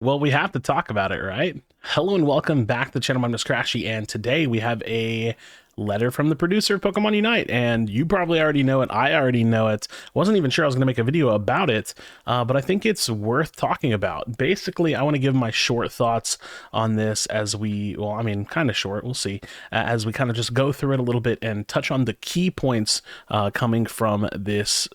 Well, we have to talk about it, right? Hello and welcome back to the channel. My name is Krashy, and today we have a letter from the producer of Pokemon Unite, and you probably already know it. I already know it. Wasn't even sure I was going to make a video about it, but I think it's worth talking about. Basically, I want to give my short thoughts on this as well, I mean, kind of short, we'll see, as we kind of just go through it a little bit and touch on the key points coming from this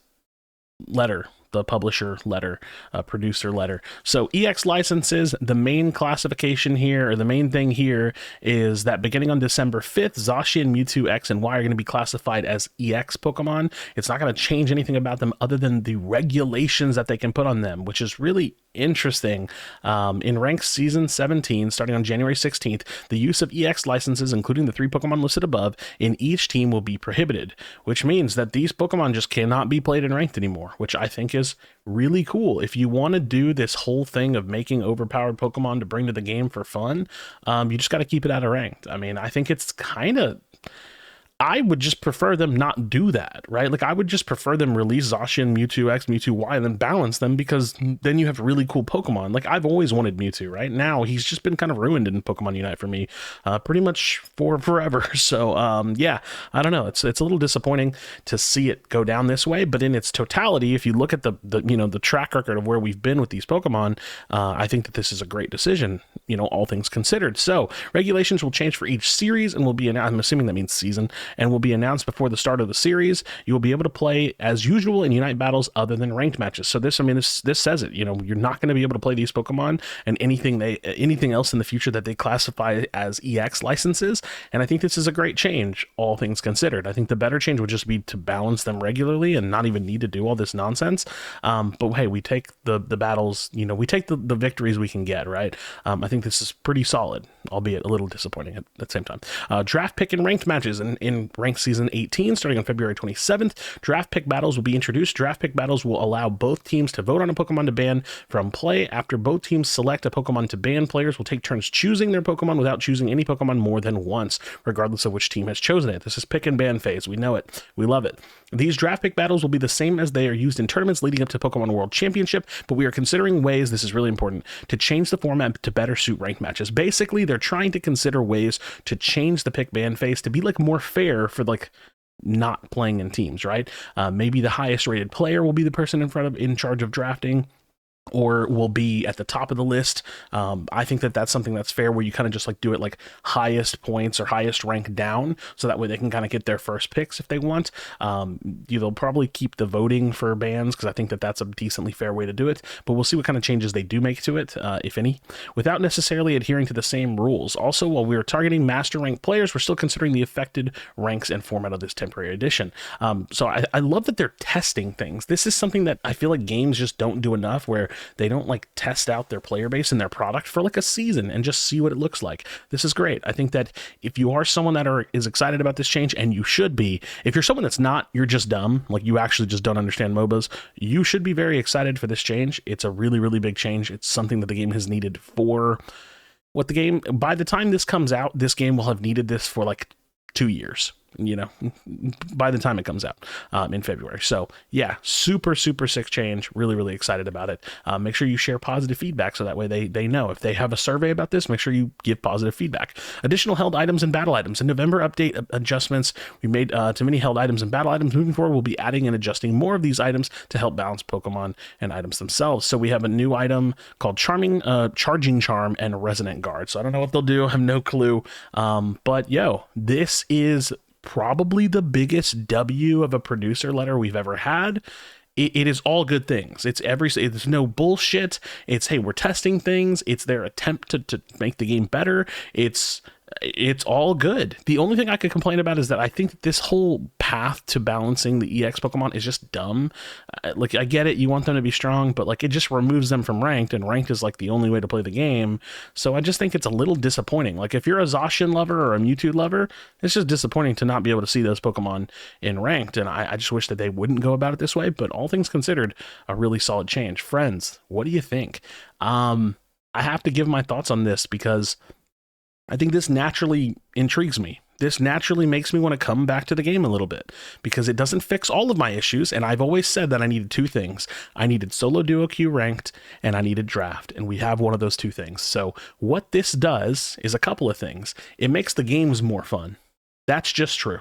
letter, the publisher letter, producer letter. So EX licenses, the main classification here, or the main thing here, is that beginning on December 5th, Zacian, Mewtwo X, and Y are going to be classified as EX Pokemon. It's not going to change anything about them other than the regulations that they can put on them, which is really interesting. In Ranked Season 17, starting on January 16th, the use of EX licenses, including the 3 Pokemon listed above, in each team will be prohibited, which means that these Pokemon just cannot be played in Ranked anymore, which I think is really cool. If you want to do this whole thing of making overpowered Pokemon to bring to the game for fun, you just got to keep it out of Ranked. I mean, I think it's kind of... I would just prefer them not do that, right? Like, I would just prefer them release Zacian, Mewtwo X, Mewtwo Y, and then balance them, because then you have really cool Pokemon. Like, I've always wanted Mewtwo, right? Now, he's just been kind of ruined in Pokemon Unite for me, pretty much for forever. So, yeah, I don't know. It's a little disappointing to see it go down this way, but in its totality, if you look at the track record of where we've been with these Pokemon, I think that this is a great decision, all things considered. So, regulations will change for each series and will be announced. I'm assuming that means season, and will be announced before the start of the series. You will be able to play as usual in Unite battles other than ranked matches. So this says it. You're not going to be able to play these Pokemon and anything else in the future that they classify as EX licenses. And I think this is a great change, all things considered. I think the better change would just be to balance them regularly and not even need to do all this nonsense. But hey, we take the battles, we take the victories we can get, right? I think this is pretty solid, albeit a little disappointing at the same time. Draft pick and ranked matches in Ranked Season 18, starting on February 27th. Draft pick battles will be introduced. Draft pick battles will allow both teams to vote on a Pokemon to ban from play. After both teams select a Pokemon to ban, players will take turns choosing their Pokemon without choosing any Pokemon more than once, regardless of which team has chosen it. This is pick and ban phase. We know it. We love it. These draft pick battles will be the same as they are used in tournaments leading up to Pokemon World Championship, but we are considering ways, this is really important, to change the format to better suit ranked matches. Basically, they're trying to consider ways to change the pick ban phase to be like more fair for like not playing in teams, right? Maybe the highest rated player will be the person in charge of drafting, or will be at the top of the list. I think that's something that's fair, where you kind of just like do it like highest points or highest rank down, so that way they can kind of get their first picks if they want. They'll probably keep the voting for bans, because I think that's a decently fair way to do it, but we'll see what kind of changes they do make to it, if any, without necessarily adhering to the same rules. Also, while we are targeting master rank players, we're still considering the affected ranks and format of this temporary edition. So I love that they're testing things. This is something that I feel like games just don't do enough, where they don't like test out their player base and their product for like a season and just see what it looks like. This is great. I think that if you are someone that is excited about this change, and you should be, if you're someone that's not, you're just dumb, like you actually just don't understand MOBAs, you should be very excited for this change. It's a really, really big change. It's something that the game has needed for by the time this comes out, this game will have needed this for like 2 years, by the time it comes out in February. So yeah, super, super sick change. Really, really excited about it. Make sure you share positive feedback, so that way they know. If they have a survey about this, make sure you give positive feedback. Additional held items and battle items. In November update adjustments we made to many held items and battle items. Moving forward, we'll be adding and adjusting more of these items to help balance Pokemon and items themselves. So we have a new item called Charging Charm and Resonant Guard. So I don't know what they'll do. I have no clue. But this is probably the biggest W of a producer letter we've ever had. It is all good things. It's no bullshit. It's, hey, we're testing things. It's their attempt to make the game better. It's all good. The only thing I could complain about is that I think that this whole path to balancing the EX Pokemon is just dumb. Like, I get it, you want them to be strong, but like, it just removes them from ranked, and ranked is like the only way to play the game. So I just think it's a little disappointing. Like, if you're a Zacian lover or a Mewtwo lover, it's just disappointing to not be able to see those Pokemon in ranked, and I just wish that they wouldn't go about it this way. But all things considered, a really solid change. Friends, what do you think? I have to give my thoughts on this, because I think this naturally intrigues me. this naturally makes me want to come back to the game a little bit, because it doesn't fix all of my issues. And I've always said that I needed two things. I needed solo duo queue ranked, and I needed draft. And we have one of those two things. So what this does is a couple of things. It makes the games more fun. That's just true.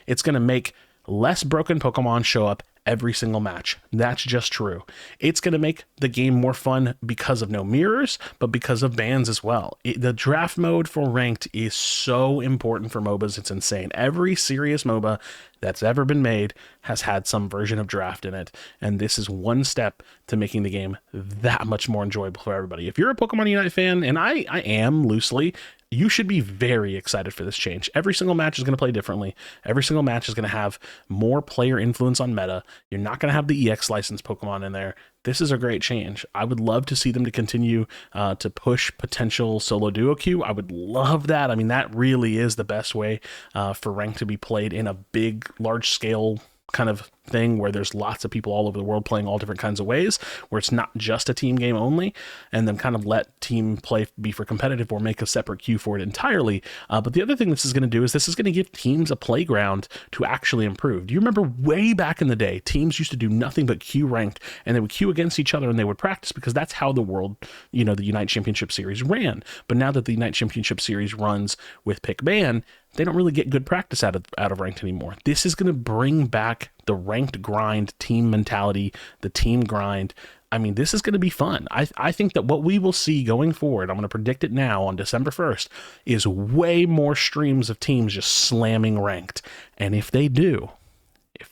It's going to make less broken Pokemon show up every single match. That's just true. It's going to make the game more fun because of no mirrors, but because of bans as well. The draft mode for ranked is so important for MOBAs. It's insane. Every serious MOBA that's ever been made has had some version of draft in it, and this is one step to making the game that much more enjoyable for everybody. If you're a Pokemon Unite fan, and I am loosely, you should be very excited for this change. Every single match is going to play differently. Every single match is going to have more player influence on meta. You're not going to have the EX licensed Pokemon in there. This is a great change. I would love to see them to continue to push potential solo duo queue. I would love that. I mean, that really is the best way for ranked to be played in a big, large scale kind of thing where there's lots of people all over the world playing all different kinds of ways, where it's not just a team game only, and then kind of let team play be for competitive or make a separate queue for it entirely. But the other thing this is going to do is this is going to give teams a playground to actually improve. Do you remember way back in the day, teams used to do nothing but queue ranked, and they would queue against each other and they would practice, because that's how the world, you know, the Unite Championship Series ran. But now that the Unite Championship Series runs with pick ban, they don't really get good practice out of ranked anymore. This is going to bring back the ranked grind team mentality, the team grind. I mean, this is going to be fun. I think that what we will see going forward, I'm going to predict it now on December 1st, is way more streams of teams just slamming ranked. And if they do,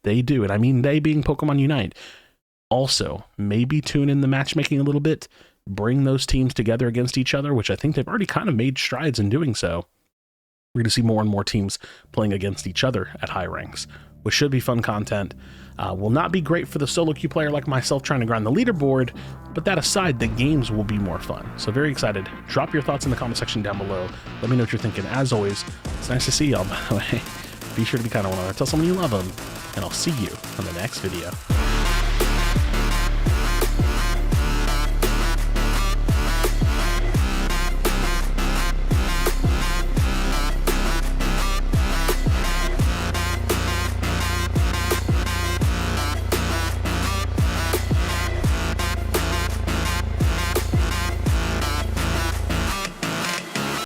and I mean they being Pokemon Unite, also maybe tune in the matchmaking a little bit, bring those teams together against each other, which I think they've already kind of made strides in doing so. We're going to see more and more teams playing against each other at high ranks, which should be fun content. Will not be great for the solo queue player like myself trying to grind the leaderboard, but that aside, the games will be more fun. So very excited. Drop your thoughts in the comment section down below. Let me know what you're thinking. As always, it's nice to see y'all, by the way. Be sure to be kind of one another. Tell someone you love them, and I'll see you on the next video.